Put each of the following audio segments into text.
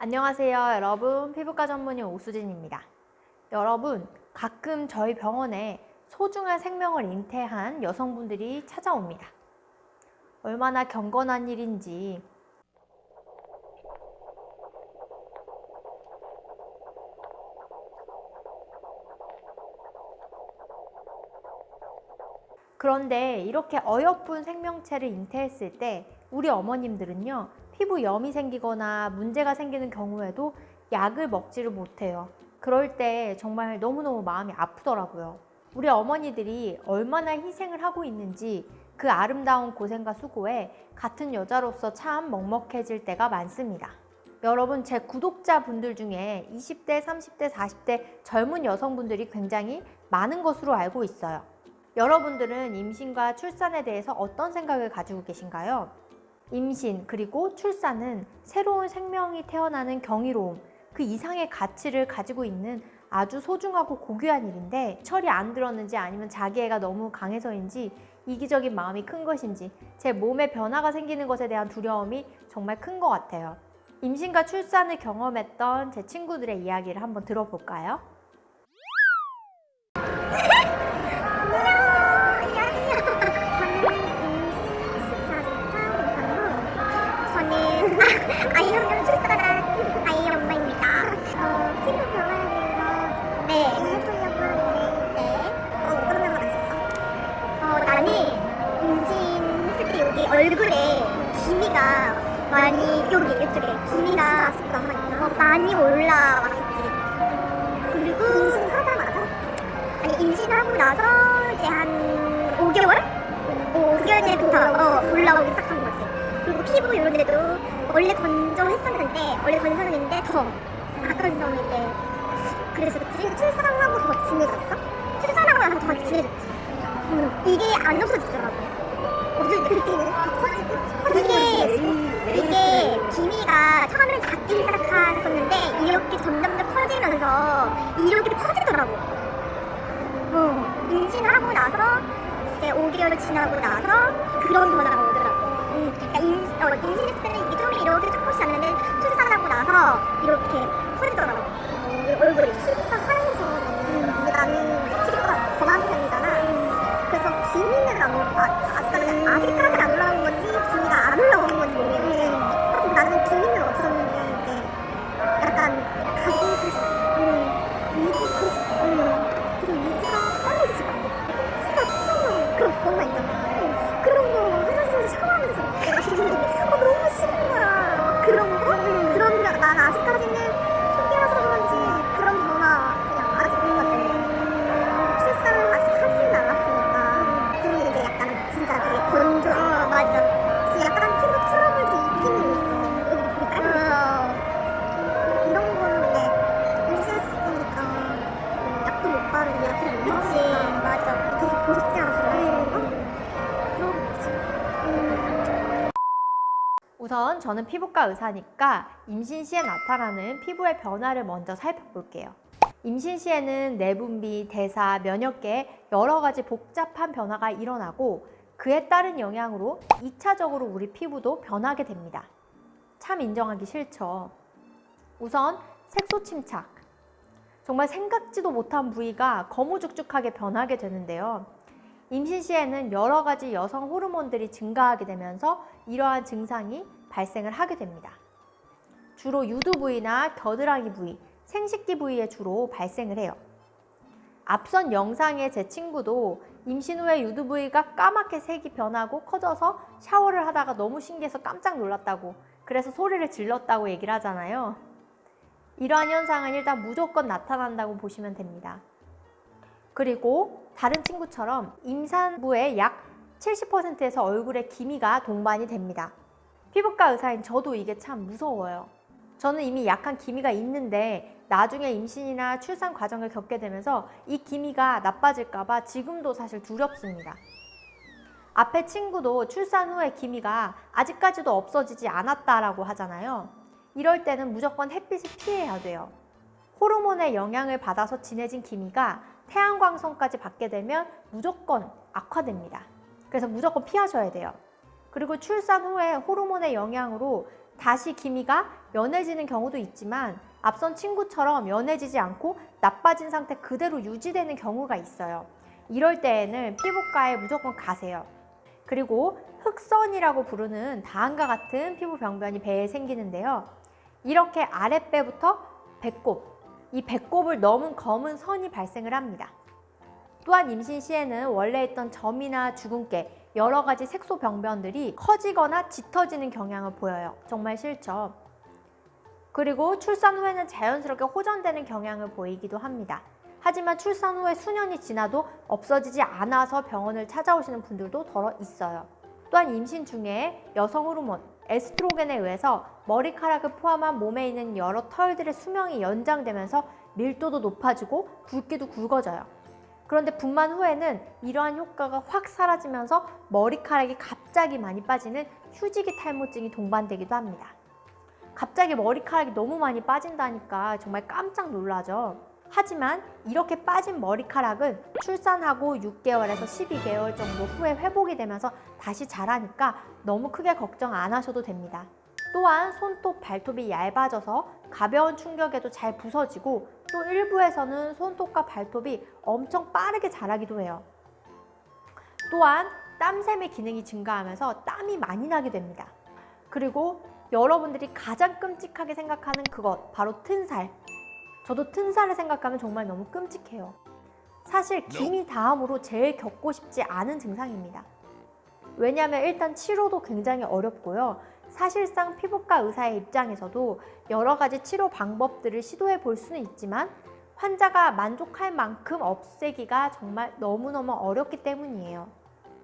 안녕하세요 여러분, 피부과 전문의 오수진입니다. 여러분, 가끔 저희 병원에 소중한 생명을 잉태한 여성분들이 찾아옵니다. 얼마나 경건한 일인지 그런데 이렇게 어여쁜 생명체를 잉태했을 때 우리 어머님들은요, 피부염이 생기거나 문제가 생기는 경우에도 약을 먹지를 못해요. 그럴 때 정말 너무너무 마음이 아프더라고요. 우리 어머니들이 얼마나 희생을 하고 있는지 그 아름다운 고생과 수고에 같은 여자로서 참 먹먹해질 때가 많습니다. 여러분, 제 구독자분들 중에 20대, 30대, 40대 젊은 여성분들이 굉장히 많은 것으로 알고 있어요. 여러분들은 임신과 출산에 대해서 어떤 생각을 가지고 계신가요? 임신 그리고 출산은 새로운 생명이 태어나는 경이로움, 그 이상의 가치를 가지고 있는 아주 소중하고 고귀한 일인데, 철이 안 들었는지 아니면 자기 애가 너무 강해서인지 이기적인 마음이 큰 것인지 제 몸에 변화가 생기는 것에 대한 두려움이 정말 큰 것 같아요. 임신과 출산을 경험했던 제 친구들의 이야기를 한번 들어볼까요? 아이 한 명 출산한 아이의 엄마입니다. 피부 변화에 대해서 해보려고 하는데 어떤 걸 봤었어? 나는 임신했을 때 여기 얼굴에 기미가 많이 이쪽에 기미가 많이 올라왔었지. 그리고 임신하자마자? 아니, 임신하고 나서 이제 한 5개월 때부터 올라오기 시작한 거지. 그리고 피부 이런 데도 원래 건조했었는데 더 아까 전에 그래서 그치? 출산하고 더 진해졌어? 출산하고 나서 더 진해졌지. 이게 안 없어지더라고. 그때는 이게 기미가 처음에는 작기 시작했었는데 이렇게 점점 더 커지면서 이렇게 퍼지더라고. 임신하고 나서 이제 5개월 지나고 나서 그런 변화가 오더라고. 임신했을 때는 이게 처음에 이렇게 조금씩 왔는데 출산하고 나서 이렇게 커지더라고. 얼굴이 피부가 하얘서 근데 나는 피부가 검은 편이잖아. 그래서 기미는 아직까지 안 올라온 건지 기미가 안 올라오는 건지 모르겠는데 나는 기미는 없었는데 이제 약간 가슴 크시 위지 크시 그리고 위지가 빨개지고 치가 튀어나오는 그런 것만 있잖아. 그런 거 화장실에서 샤워하면서 너무 싫은 거야. 그런 거? 난 아직까지는 초기라서 그런지 그런 변화 그냥 아직 못 봤어요. 출산을 아직 하진 않았으니까. 그리고 이제 약간 진짜 되게 건조. 맞아. 진짜 약간 피부 트러블도 있기는 있어. 이런 거는 근데 임신했을 때니까 약도 못 바르고 약도 못 먹지. 맞아. 계속 보습제 하면서 우선 저는 피부과 의사니까 임신 시에 나타나는 피부의 변화를 먼저 살펴볼게요. 임신 시에는 내분비, 대사, 면역계에 여러 가지 복잡한 변화가 일어나고 그에 따른 영향으로 2차적으로 우리 피부도 변하게 됩니다. 참 인정하기 싫죠. 우선 색소 침착. 정말 생각지도 못한 부위가 거무죽죽하게 변하게 되는데요. 임신 시에는 여러 가지 여성 호르몬들이 증가하게 되면서 이러한 증상이 발생을 하게 됩니다. 주로 유두 부위나 겨드랑이 부위, 생식기 부위에 주로 발생을 해요. 앞선 영상에 제 친구도 임신 후에 유두 부위가 까맣게 색이 변하고 커져서 샤워를 하다가 너무 신기해서 깜짝 놀랐다고, 그래서 소리를 질렀다고 얘기를 하잖아요. 이러한 현상은 일단 무조건 나타난다고 보시면 됩니다. 그리고 다른 친구처럼 임산부의 약 70%에서 얼굴에 기미가 동반이 됩니다. 피부과 의사인 저도 이게 참 무서워요. 저는 이미 약한 기미가 있는데 나중에 임신이나 출산 과정을 겪게 되면서 이 기미가 나빠질까봐 지금도 사실 두렵습니다. 앞에 친구도 출산 후에 기미가 아직까지도 없어지지 않았다라고 하잖아요. 이럴 때는 무조건 햇빛을 피해야 돼요. 호르몬의 영향을 받아서 진해진 기미가 태양광선까지 받게 되면 무조건 악화됩니다. 그래서 무조건 피하셔야 돼요. 그리고 출산 후에 호르몬의 영향으로 다시 기미가 연해지는 경우도 있지만 앞선 친구처럼 연해지지 않고 나빠진 상태 그대로 유지되는 경우가 있어요. 이럴 때에는 피부과에 무조건 가세요. 그리고 흑선이라고 부르는 다음과 같은 피부 병변이 배에 생기는데요. 이렇게 아랫배부터 배꼽, 이 배꼽을 넘은 검은 선이 발생을 합니다. 또한 임신 시에는 원래 있던 점이나 주근깨, 여러 가지 색소 병변들이 커지거나 짙어지는 경향을 보여요. 정말 싫죠. 그리고 출산 후에는 자연스럽게 호전되는 경향을 보이기도 합니다. 하지만 출산 후에 수년이 지나도 없어지지 않아서 병원을 찾아오시는 분들도 더러 있어요. 또한 임신 중에 여성 호르몬, 에스트로겐에 의해서 머리카락을 포함한 몸에 있는 여러 털들의 수명이 연장되면서 밀도도 높아지고 굵기도 굵어져요. 그런데 분만 후에는 이러한 효과가 확 사라지면서 머리카락이 갑자기 많이 빠지는 휴지기 탈모증이 동반되기도 합니다. 갑자기 머리카락이 너무 많이 빠진다니까 정말 깜짝 놀라죠. 하지만 이렇게 빠진 머리카락은 출산하고 6개월에서 12개월 정도 후에 회복이 되면서 다시 자라니까 너무 크게 걱정 안 하셔도 됩니다. 또한 손톱, 발톱이 얇아져서 가벼운 충격에도 잘 부서지고 또 일부에서는 손톱과 발톱이 엄청 빠르게 자라기도 해요. 또한 땀샘의 기능이 증가하면서 땀이 많이 나게 됩니다. 그리고 여러분들이 가장 끔찍하게 생각하는 그것, 바로 튼살. 저도 튼살을 생각하면 정말 너무 끔찍해요. 사실 기미 다음으로 제일 겪고 싶지 않은 증상입니다. 왜냐하면 일단 치료도 굉장히 어렵고요. 사실상 피부과 의사의 입장에서도 여러 가지 치료 방법들을 시도해 볼 수는 있지만 환자가 만족할 만큼 없애기가 정말 너무너무 어렵기 때문이에요.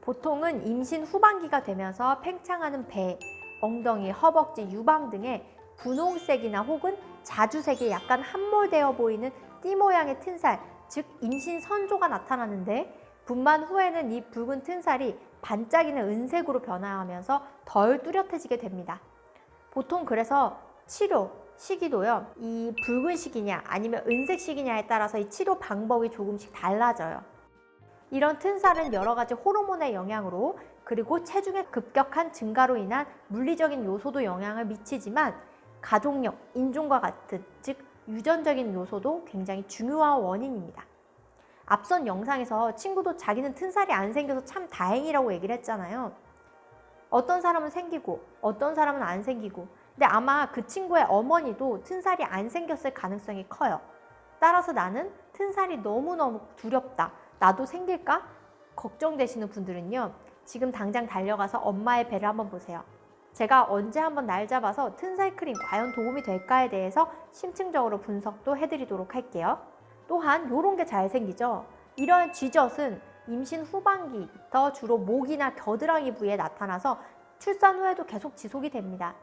보통은 임신 후반기가 되면서 팽창하는 배, 엉덩이, 허벅지, 유방 등의 분홍색이나 혹은 자주색이 약간 함몰되어 보이는 띠 모양의 튼살, 즉 임신 선조가 나타나는데 분만 후에는 이 붉은 튼살이 반짝이는 은색으로 변화하면서 덜 뚜렷해지게 됩니다. 보통 그래서 치료 시기도요, 이 붉은 시기냐 아니면 은색 시기냐에 따라서 이 치료 방법이 조금씩 달라져요. 이런 튼살은 여러 가지 호르몬의 영향으로 그리고 체중의 급격한 증가로 인한 물리적인 요소도 영향을 미치지만 가족력, 인종과 같은 즉 유전적인 요소도 굉장히 중요한 원인입니다. 앞선 영상에서 친구도 자기는 튼살이 안 생겨서 참 다행이라고 얘기를 했잖아요. 어떤 사람은 생기고 어떤 사람은 안 생기고 근데 아마 그 친구의 어머니도 튼살이 안 생겼을 가능성이 커요. 따라서 나는 튼살이 너무너무 두렵다. 나도 생길까? 걱정되시는 분들은요. 지금 당장 달려가서 엄마의 배를 한번 보세요. 제가 언제 한번 날 잡아서 튼살 크림 과연 도움이 될까에 대해서 심층적으로 분석도 해드리도록 할게요. 또한 이런 게 잘 생기죠. 이런 쥐젖은 임신 후반기부터 주로 목이나 겨드랑이 부위에 나타나서 출산 후에도 계속 지속이 됩니다.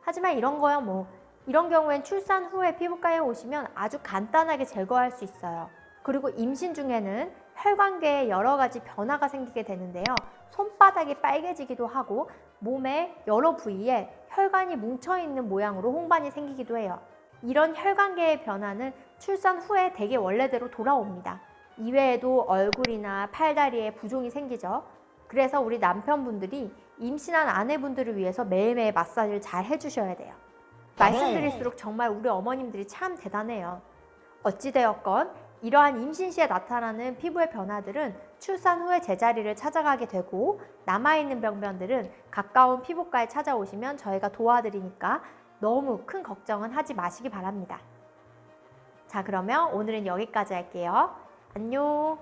하지만 이런 경우엔 출산 후에 피부과에 오시면 아주 간단하게 제거할 수 있어요. 그리고 임신 중에는 혈관계에 여러 가지 변화가 생기게 되는데요. 손바닥이 빨개지기도 하고 몸의 여러 부위에 혈관이 뭉쳐있는 모양으로 홍반이 생기기도 해요. 이런 혈관계의 변화는 출산 후에 대개 원래대로 돌아옵니다. 이외에도 얼굴이나 팔다리에 부종이 생기죠. 그래서 우리 남편분들이 임신한 아내분들을 위해서 매일매일 마사지를 잘 해주셔야 돼요. 말씀드릴수록 정말 우리 어머님들이 참 대단해요. 어찌되었건 이러한 임신 시에 나타나는 피부의 변화들은 출산 후에 제자리를 찾아가게 되고 남아있는 병변들은 가까운 피부과에 찾아오시면 저희가 도와드리니까 너무 큰 걱정은 하지 마시기 바랍니다. 자, 그러면 오늘은 여기까지 할게요. 안녕.